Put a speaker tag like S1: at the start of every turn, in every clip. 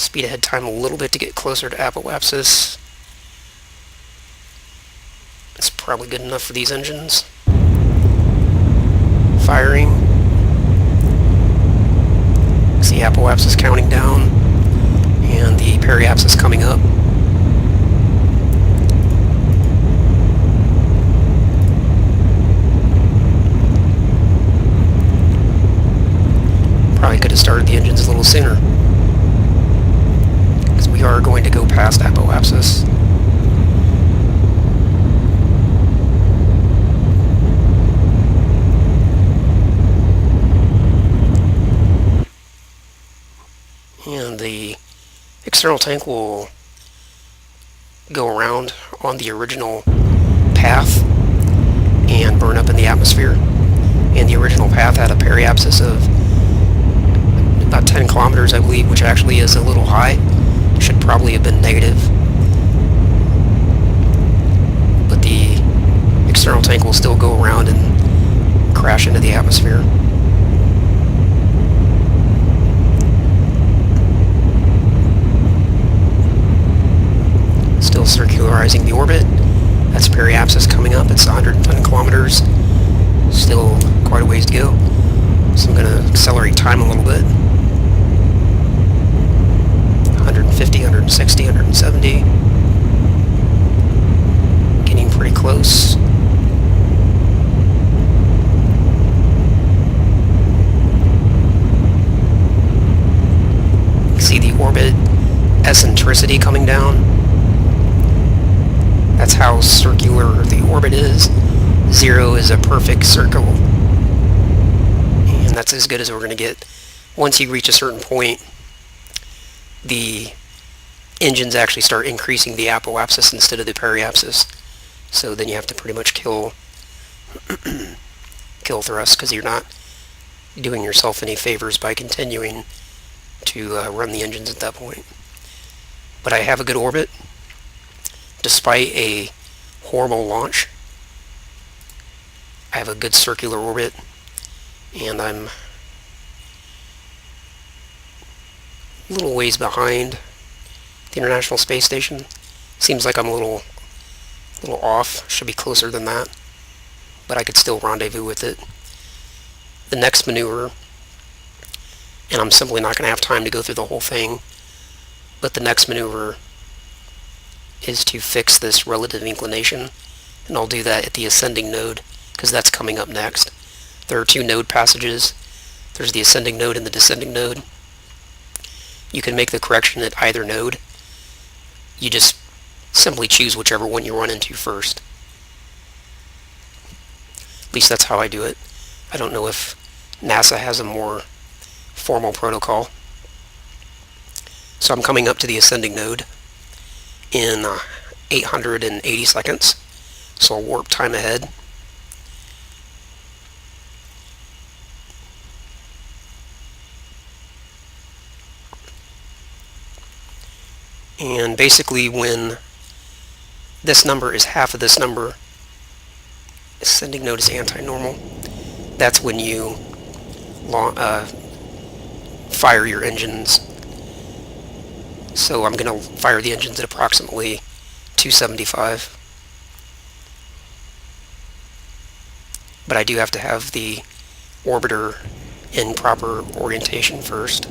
S1: Speed ahead time a little bit to get closer to apoapsis. It's probably good enough for these engines. Firing. See apoapsis counting down and the periapsis coming up. Probably could have started the engines a little sooner, because we are going to go past apoapsis. And the external tank will go around on the original path and burn up in the atmosphere. And the original path had a periapsis of about 10 kilometers, I believe, which actually is a little high. Should probably have been negative. But the external tank will still go around and crash into the atmosphere. Still circularizing the orbit. That's periapsis coming up. It's 110 kilometers. Still quite a ways to go. So I'm going to accelerate time a little bit. 150, 160, 170. Getting pretty close. See the orbit eccentricity coming down. That's how circular the orbit is. 0 is a perfect circle. And that's as good as we're going to get. Once you reach a certain point, the engines actually start increasing the apoapsis instead of the periapsis. So then you have to pretty much kill thrust, because you're not doing yourself any favors by continuing to run the engines at that point. But I have a good orbit. Despite a horrible launch, I have a good circular orbit, and I'm a little ways behind the International Space Station. Seems like I'm a little off. Should be closer than that, but I could still rendezvous with it. The next maneuver, and I'm simply not going to have time to go through the whole thing, but the next maneuver is to fix this relative inclination, and I'll do that at the ascending node, because that's coming up next. There are 2 node passages. There's the ascending node and the descending node. You can make the correction at either node. You just simply choose whichever one you run into first. At least that's how I do it. I don't know if NASA has a more formal protocol. So I'm coming up to the ascending node in 880 seconds. So I'll warp time ahead. And basically when this number is half of this number, ascending node is anti-normal, that's when you fire your engines. So I'm going to fire the engines at approximately 275. But I do have to have the orbiter in proper orientation first.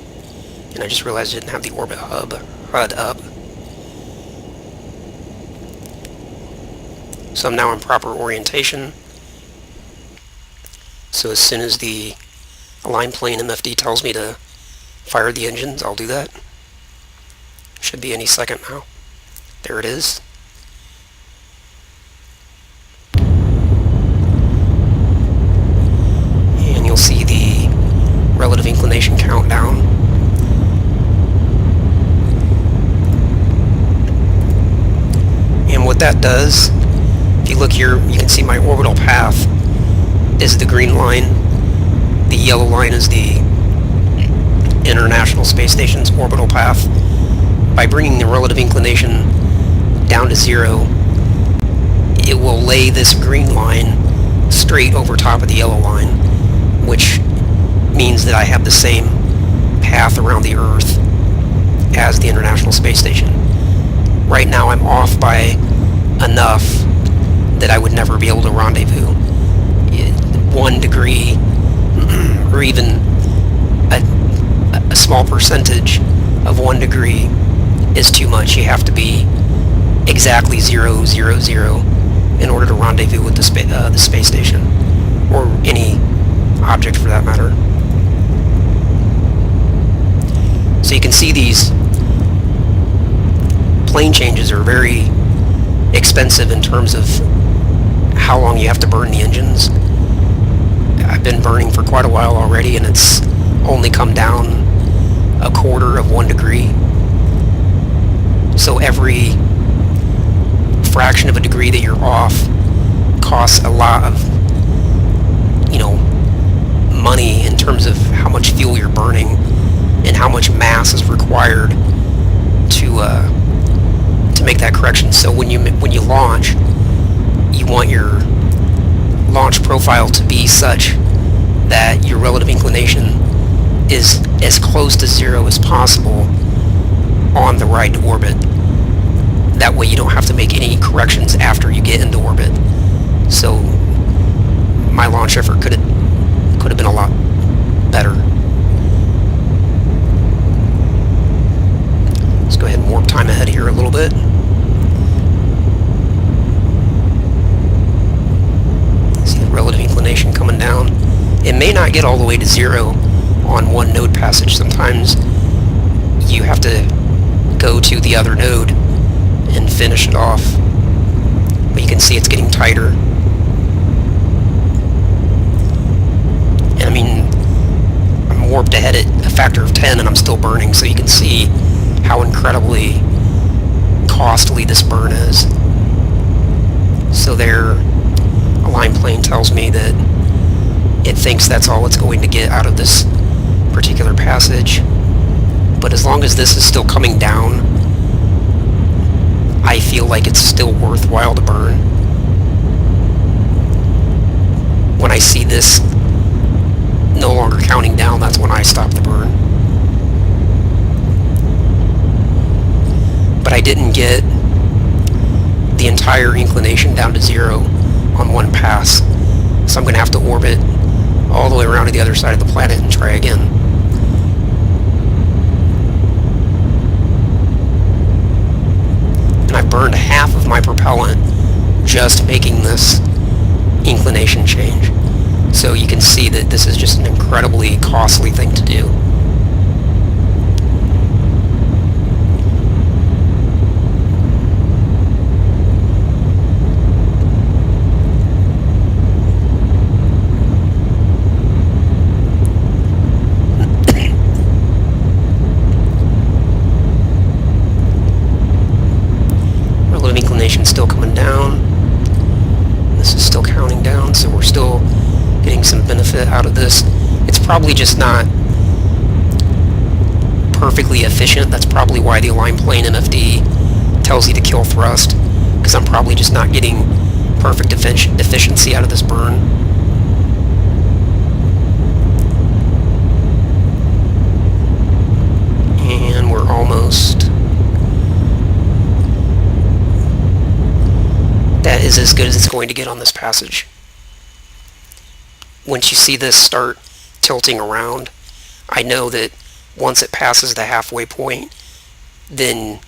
S1: And I just realized I didn't have the orbit HUD up. So I'm now in proper orientation. So as soon as the align plane MFD tells me to fire the engines, I'll do that. Should be any second now. There it is. And you'll see the relative inclination countdown. And what that does, if you look here, you can see my orbital path is the green line. The yellow line is the International Space Station's orbital path. By bringing the relative inclination down to 0, it will lay this green line straight over top of the yellow line, which means that I have the same path around the Earth as the International Space Station. Right now I'm off by enough that I would never be able to rendezvous. 1 degree or even a small percentage of 1 degree is too much. You have to be exactly 0, 0, 0 in order to rendezvous with the space station, or any object for that matter. So you can see these plane changes are very expensive in terms of how long you have to burn the engines. I've been burning for quite a while already, and it's only come down 1/4 of 1 degree. So every fraction of a degree that you're off costs a lot of, money in terms of how much fuel you're burning and how much mass is required to make that correction. So when you launch, you want your launch profile to be such that your relative inclination is as close to 0 as possible on the ride to orbit. That way you don't have to make any corrections after you get into orbit. So my launch effort could have been a lot better. Let's go ahead and warp time ahead here a little bit. See the relative inclination coming down. It may not get all the way to 0 on one node passage. Sometimes you have to go to the other node and finish it off. But you can see it's getting tighter. And I mean, I'm warped ahead at a factor of 10 and I'm still burning, so you can see how incredibly costly this burn is. So their align plane tells me that it thinks that's all it's going to get out of this particular passage. But as long as this is still coming down, I feel like it's still worthwhile to burn. When I see this no longer counting down, that's when I stop the burn. But I didn't get the entire inclination down to 0 on one pass, so I'm going to have to orbit all the way around to the other side of the planet and try again. And I burned half of my propellant just making this inclination change. So you can see that this is just an incredibly costly thing to do. Relative inclination still coming down. This is still counting down, so we're still getting some benefit out of this. It's probably just not perfectly efficient. That's probably why the align plane MFD tells you to kill thrust, because I'm probably just not getting perfect efficiency out of this burn. And we're almost... That is as good as it's going to get on this passage. Once you see this start tilting around, I know that once it passes the halfway point, then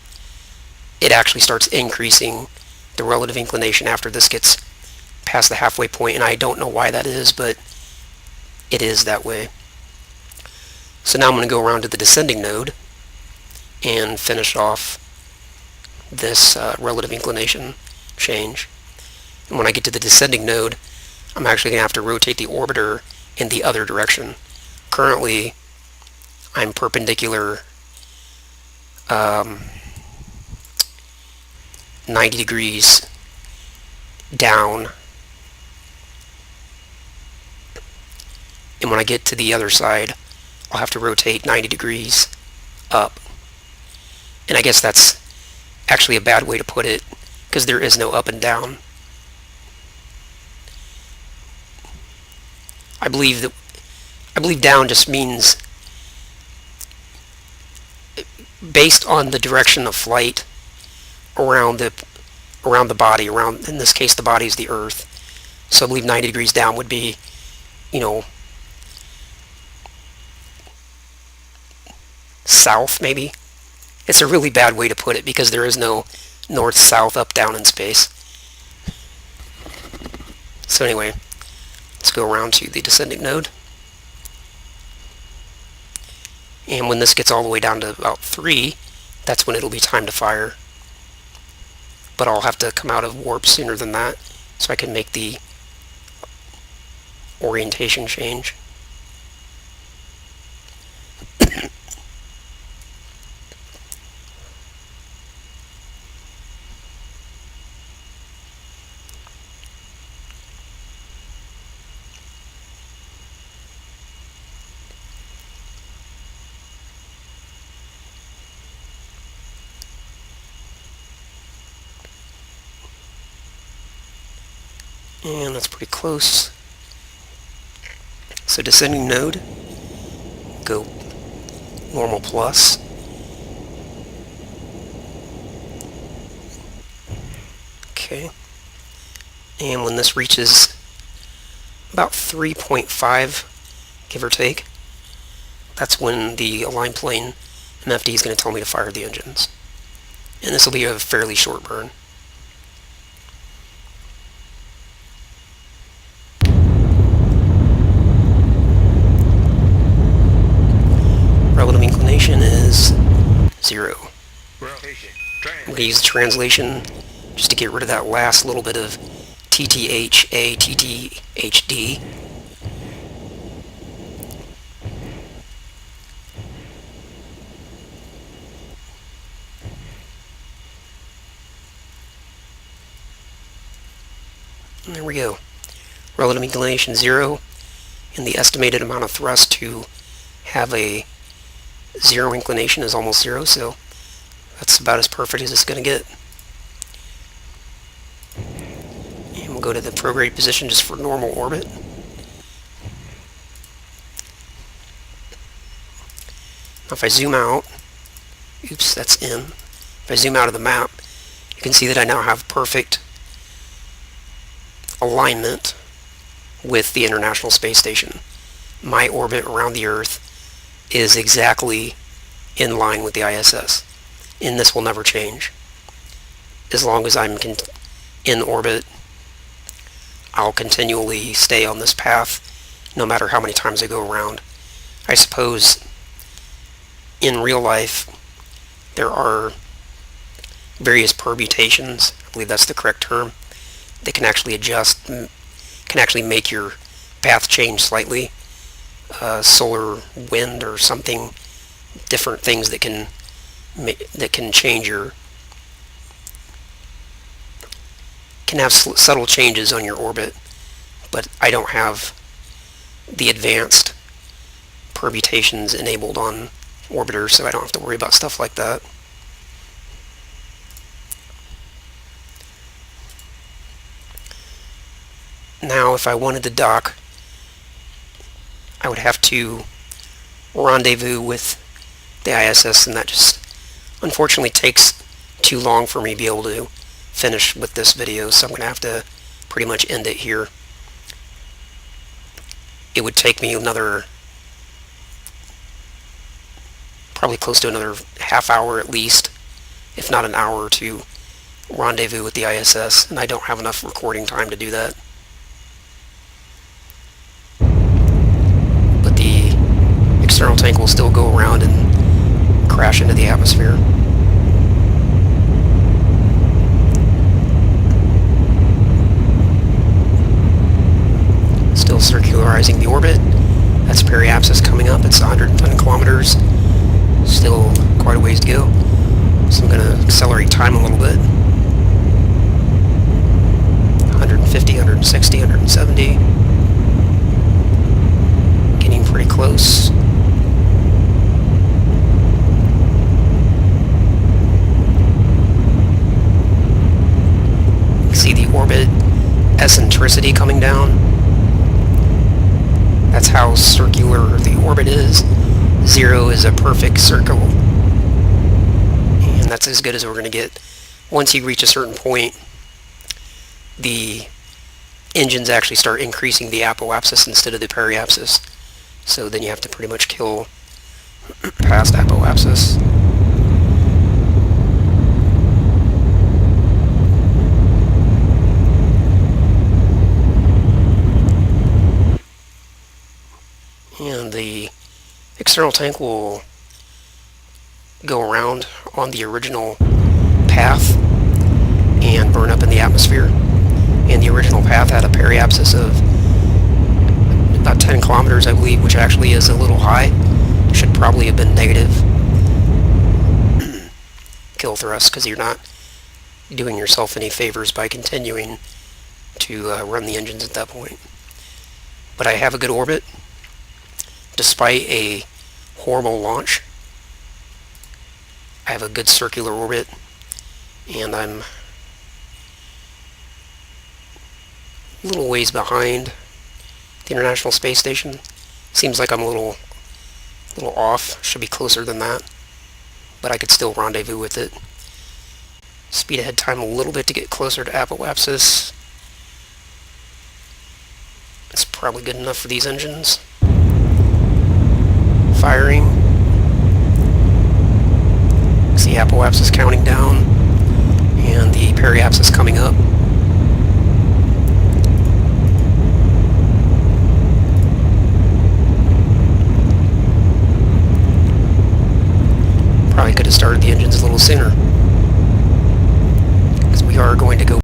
S1: it actually starts increasing the relative inclination after this gets past the halfway point, and I don't know why that is, but it is that way. So now I'm going to go around to the descending node and finish off this relative inclination change. And when I get to the descending node, I'm actually going to have to rotate the orbiter in the other direction. Currently, I'm perpendicular 90 degrees down. And when I get to the other side, I'll have to rotate 90 degrees up. And I guess that's actually a bad way to put it, because there is no up and down. I believe down just means based on the direction of flight around the body, in this case the body is the Earth. So I believe 90 degrees down would be, south maybe. It's a really bad way to put it because there is no north, south, up, down in space. So anyway, let's go around to the descending node. And when this gets all the way down to about 3, that's when it'll be time to fire. But I'll have to come out of warp sooner than that so I can make the orientation change. And that's pretty close. So descending node, go normal plus. Okay. And when this reaches about 3.5, give or take, that's when the align plane MFD is going to tell me to fire the engines. And this will be a fairly short burn. Relative inclination is 0. I'm going to use the translation just to get rid of that last little bit of TTHA, TTHD. And there we go. Relative inclination 0, and the estimated amount of thrust to have a 0 inclination is almost 0, so that's about as perfect as it's going to get. And we'll go to the prograde position just for normal orbit. Now if I zoom out, oops, that's in. If I zoom out of the map, you can see that I now have perfect alignment with the International Space Station. My orbit around the Earth is exactly in line with the ISS, and this will never change. As long as I'm in orbit, I'll continually stay on this path no matter how many times I go around. I suppose in real life there are various permutations, I believe that's the correct term, that can actually adjust, can actually make your path change slightly. Solar wind or something, different things that can change your, can have subtle changes on your orbit, but I don't have the advanced permutations enabled on orbiter, so I don't have to worry about stuff like that. Now if I wanted to dock, I would have to rendezvous with the ISS, and that just unfortunately takes too long for me to be able to finish with this video, so I'm going to have to pretty much end it here. It would take me another, probably close to another half hour at least, if not an hour, to rendezvous with the ISS, and I don't have enough recording time to do that. External tank will still go around and crash into the atmosphere. Still circularizing the orbit. That's periapsis coming up. It's 110 kilometers. Still quite a ways to go. So I'm going to accelerate time a little bit. 150, 160, 170. Getting pretty close. See the orbit eccentricity coming down. That's how circular the orbit is. 0 is a perfect circle. that's as good as we're going to get. Once you reach a certain point, the engines actually start increasing the apoapsis instead of the periapsis. So then you have to pretty much kill past apoapsis. And the external tank will go around on the original path and burn up in the atmosphere. And the original path had a periapsis of about 10 kilometers, I believe, which actually is a little high. Should probably have been negative kill thrust, because you're not doing yourself any favors by continuing to run the engines at that point. But I have a good orbit, despite a horrible launch. I have a good circular orbit, and I'm a little ways behind the International Space Station. Seems like I'm a little off. Should be closer than that, but I could still rendezvous with it. Speed ahead time a little bit to get closer to apoapsis. It's probably good enough for these engines. Firing. See apoapsis counting down, and the periapsis coming up. Probably could have started the engines a little sooner, because we are going to go